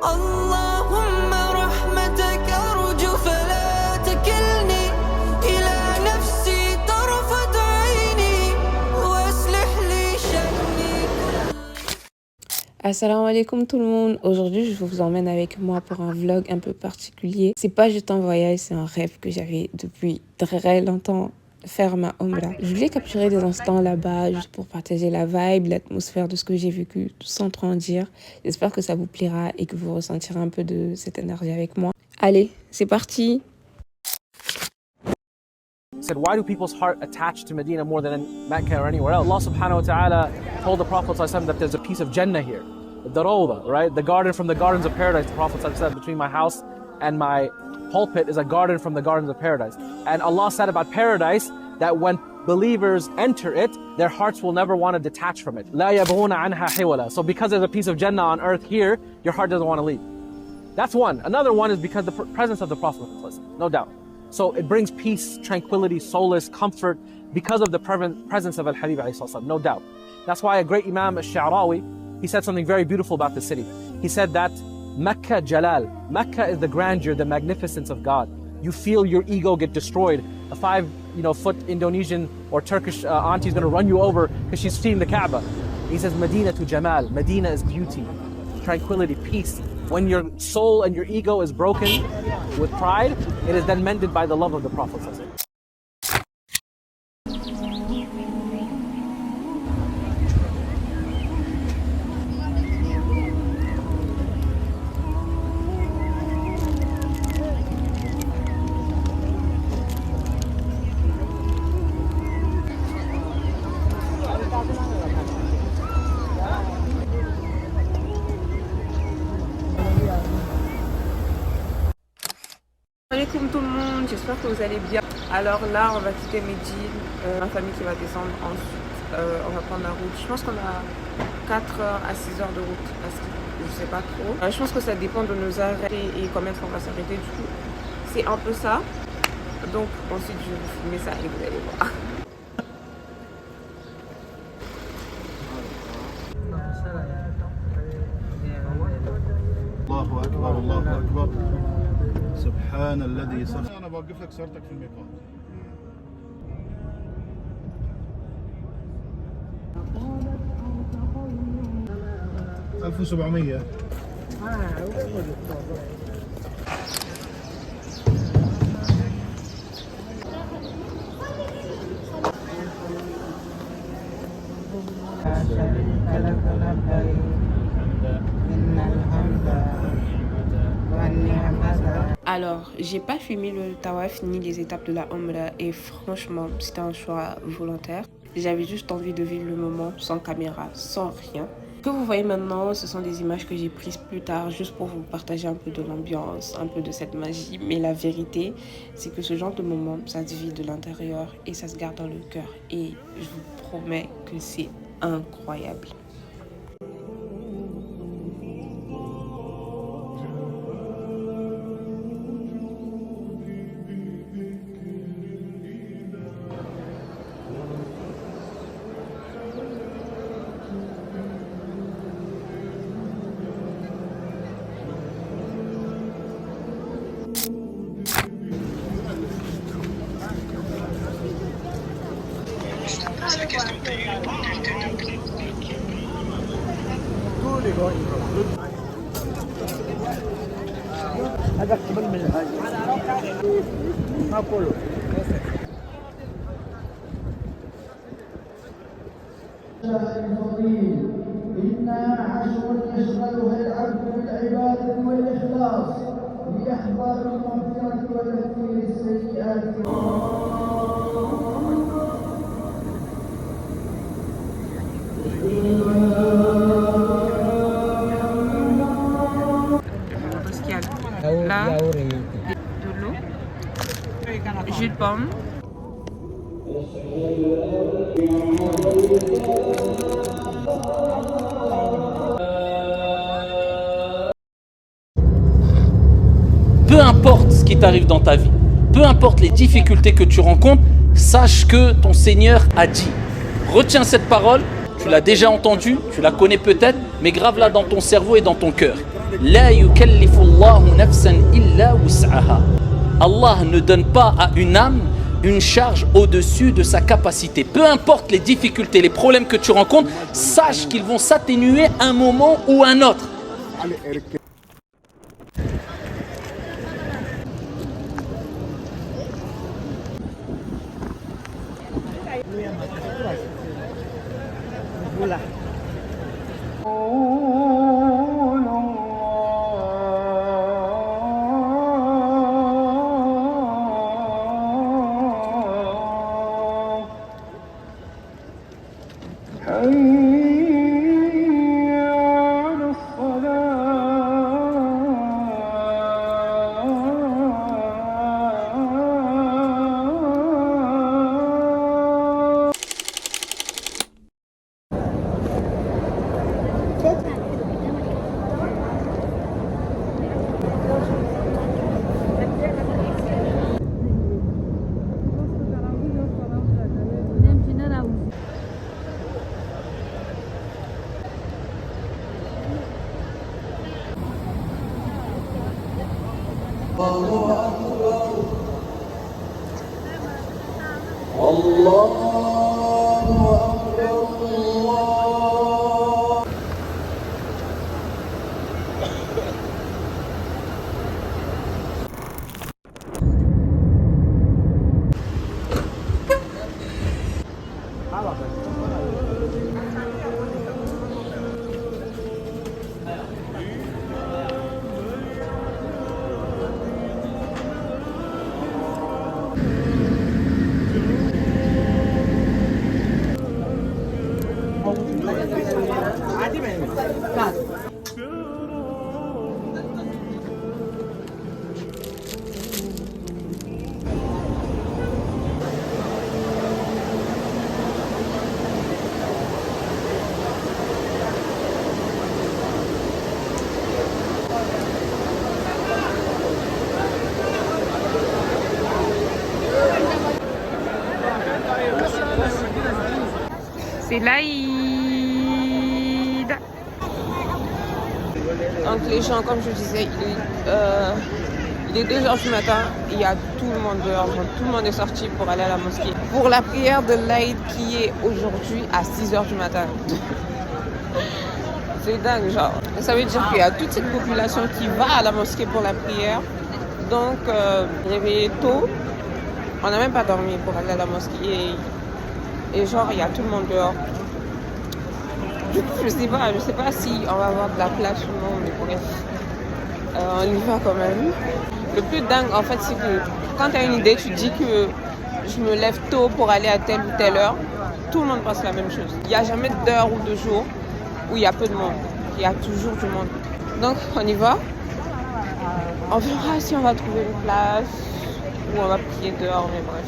اللهم رحمتك أرجو فلا تكلني إلى نفسي طرفة عيني وأصلح لي شأني. Assalamu alaikum tout le monde. Aujourd'hui, je vous emmène avec moi pour un vlog un peu particulier. C'est pas juste un voyage, c'est un rêve que j'avais depuis très longtemps. Faire ma Umrah. Je voulais capturer des instants là-bas juste pour partager la vibe, l'atmosphère de ce que j'ai vécu sans trop en dire. J'espère que ça vous plaira et que vous ressentirez un peu de cette énergie avec moi. Allez, c'est parti. Said, why do people's heart attach to Medina more than in Mecca or anywhere else? Allah subhanahu wa ta'ala told the Prophet that there's a piece of Jannah here. The Rawda, right? The garden from the gardens of paradise. The Prophet said, between my house and my pulpit is a garden from the gardens of paradise. And Allah said about paradise that when believers enter it, their hearts will never want to detach from it. لا يبغون عنها حولا. So because there's a piece of Jannah on earth here, your heart doesn't want to leave. That's one. Another one is because the presence of the Prophet, no doubt. So it brings peace, tranquility, solace, comfort because of the presence of Al-Habib alayhi salatu, no doubt. That's why a great Imam Al-Sha'rawi, he said something very beautiful about the city. He said that Mecca Jalal, Mecca is the grandeur, the magnificence of God. You feel your ego get destroyed. A 5-foot Indonesian or Turkish auntie is going to run you over because she's seeing the Kaaba. He says Medina to Jamal, Medina is beauty, tranquility, peace. When your soul and your ego is broken with pride, it is then mended by the love of the Prophet. Salam tout le monde, j'espère que vous allez bien. Alors là, on va quitter Médine, ma famille qui va descendre ensuite, on va prendre la route. Je pense qu'on a 4 heures à 6 heures de route, parce que je sais pas trop. Je pense que ça dépend de nos arrêts et combien de fois on va s'arrêter. Du coup, c'est un peu ça. Donc ensuite, je vais vous filmer ça et vous allez voir. الله أكبر الله أكبر سبحان الذي سخر. أنا بوقف لك سيارتك في الميقات. 1700. Alors, j'ai pas filmé le tawaf ni les étapes de la Umrah et franchement, c'était un choix volontaire. J'avais juste envie de vivre le moment sans caméra, sans rien. Ce que vous voyez maintenant, ce sont des images que j'ai prises plus tard juste pour vous partager un peu de l'ambiance, un peu de cette magie. Mais la vérité, c'est que ce genre de moment, ça se vit de l'intérieur et ça se garde dans le cœur. Et je vous promets que c'est incroyable. إنها عشر يشغلها العبد بالعبادة والإخلاص ليحظى بالمغفرة وتكفير السيئات. Là, de l'eau, jus de pomme. Peu importe ce qui t'arrive dans ta vie, peu importe les difficultés que tu rencontres, sache que ton Seigneur a dit. Retiens cette parole, tu l'as déjà entendue, tu la connais peut-être, mais grave-la dans ton cerveau et dans ton cœur. لا يكلف الله نفسا إلا وسعها. Allah ne donne pas à une âme une charge au-dessus de sa capacité. Peu importe les difficultés, les problèmes que tu rencontres, sache qu'ils vont s'atténuer un moment ou un autre. C'est l'Aïd. Donc les gens, comme je disais, il est 2h du matin, il y a tout le monde dehors, donc tout le monde est sorti pour aller à la mosquée. Pour la prière de l'Aïd qui est aujourd'hui à 6h du matin. C'est dingue, genre. Ça veut dire qu'il y a toute cette population qui va à la mosquée pour la prière. Donc, réveillé tôt, on n'a même pas dormi pour aller à la mosquée. Et genre, il y a tout le monde dehors. Du coup, je sais pas si on va avoir de la place ou non, mais bref. On y va quand même. Le plus dingue, en fait, c'est que quand tu as une idée, tu dis que je me lève tôt pour aller à telle ou telle heure. Tout le monde pense la même chose. Il n'y a jamais d'heure ou de jour où il y a peu de monde. Il y a toujours du monde. Donc, on y va. On verra si on va trouver une place ou on va prier dehors, mais bref.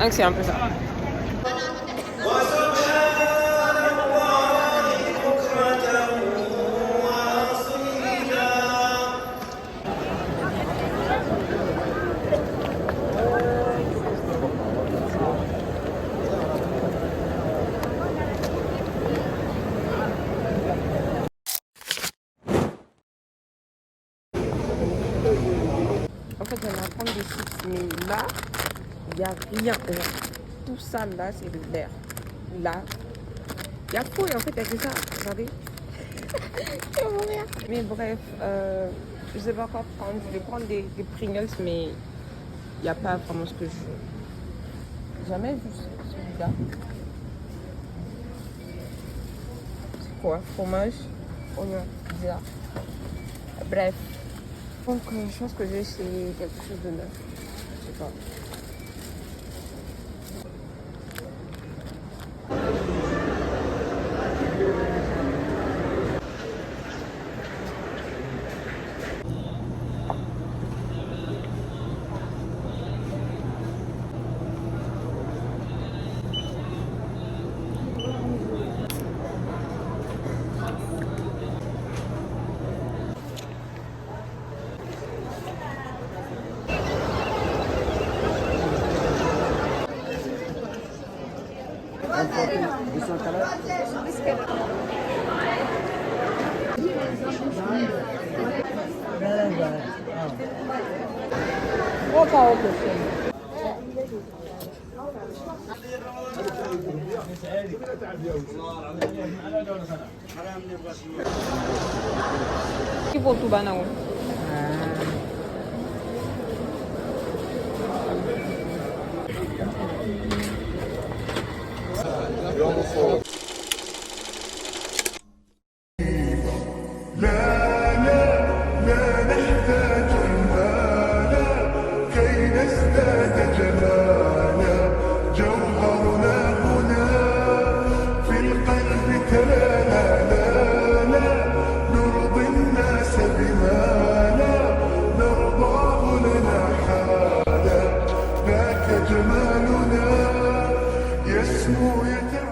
Donc, c'est un peu ça. En fait, j'allais apprendre des chips, mais là, il n'y a rien. Tout ça, là, c'est de l'air. Là, il y a faux et en fait, il y a que ça. Regardez. Je vais mourir. Mais bref, je sais pas quoi prendre. Je vais prendre des Pringles, mais il n'y a pas vraiment ce que je veux. Jamais vu celui-là. C'est quoi? Fromage, oignon, bizarre. Bref. Donc, je pense que j'ai essayé quelque chose de neuf. Je sais pas. foto ba nangu? جمالنا يسمو يتعالى